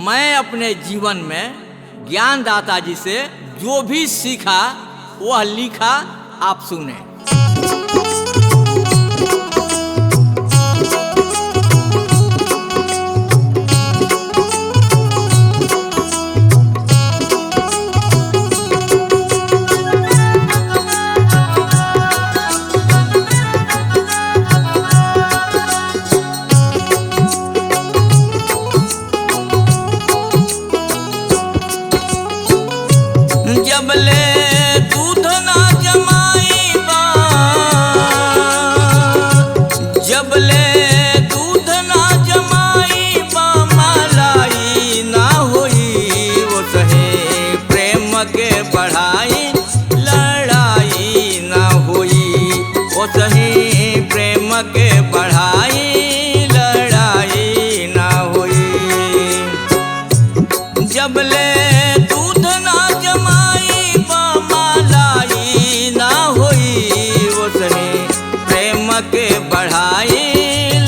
मैं अपने जीवन में ज्ञानदाता जी से जो भी सीखा वह लिखा, आप सुने। जबले दूध ना जमाई बा, जबले दूध ना जमाई बा, मलाई ना होई वो सहे प्रेम के बढ़ाई, लड़ाई ना होई वो सहे प्रेम के बढ़ाई, लड़ाई ना होई। जबले दूध ना जमाई बा, मलाई ना होई वो सहे प्रेम के बढ़ाई,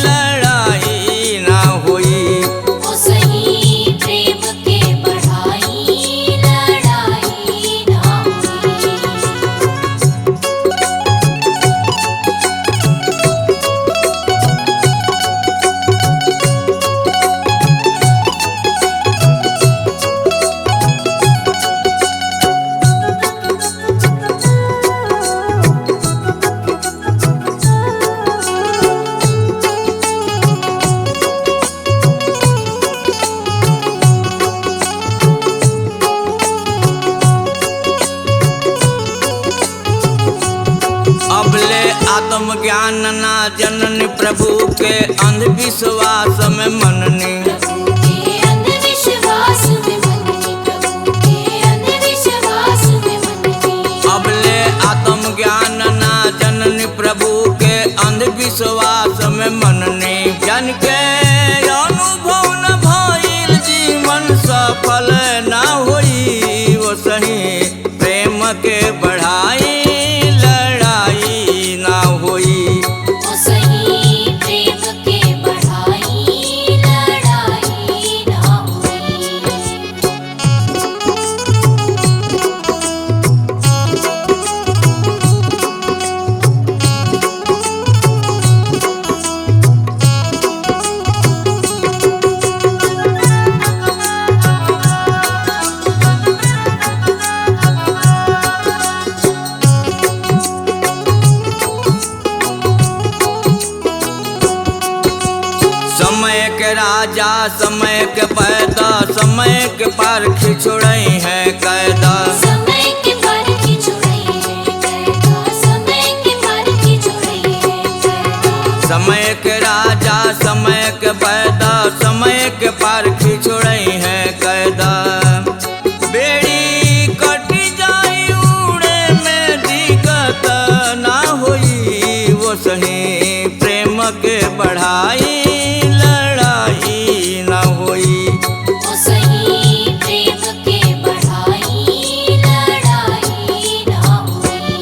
लड़ाई ना होई वो सही प्रेम के बढ़ाई, लड़ाई ना होई। अबले आत्मज्ञान ना जननी, प्रभु के अंधविश्वास में मननी। प्रभु के अंधविश्वास में मननी, प्रभु के अंधविश्वास में मननी। अबले आत्मज्ञान ना जननी, प्रभु के अंधविश्वास में मननी। जन के अनुभव न भइल, जीवन सफल ना होई वो सही प्रेम के बढ़ाई, लड़ाई ना होई वो सही प्रेम के बढ़ाई, लड़ाई ना होई। समय के राजा, समय के पैदा, समय के पार खिचुड़ई है कैदा। समय के पर की छुड़ई है कैदा, समय के पर की छुड़ई है कैदा। समय के राजा, समय के पैदा, समय के पार खिचुड़ई है कैदा। बेड़ी कट जाई उड़े में दिक्कत ना होई वो सही प्रेम के बढ़ाई, लड़ाई ना होई वो सही प्रेम के बढ़ाई, लड़ाई ना होई।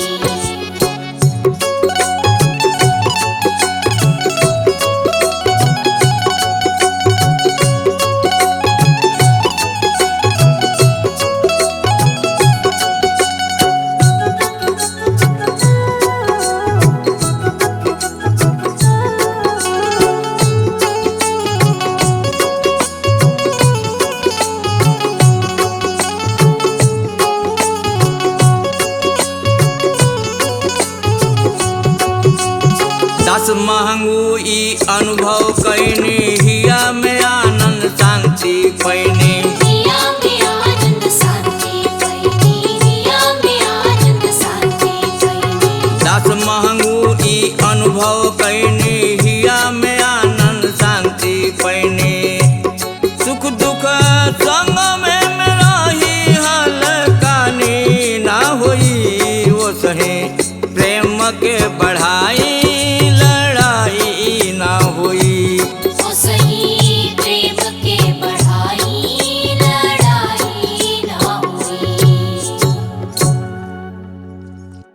दस महंगू ई अनुभव कैनी, हिया में आनंद शांति पैनी। हिया में आनंद शांति पैनी, हिया में आनंद शांति पैनी। दस महंगू ई अनुभव कैनी, हिया में आनंद शांति पैनी। सुख दुख संग में रही, हलकानी ना होई वो सही प्रेम के बढ़ाई,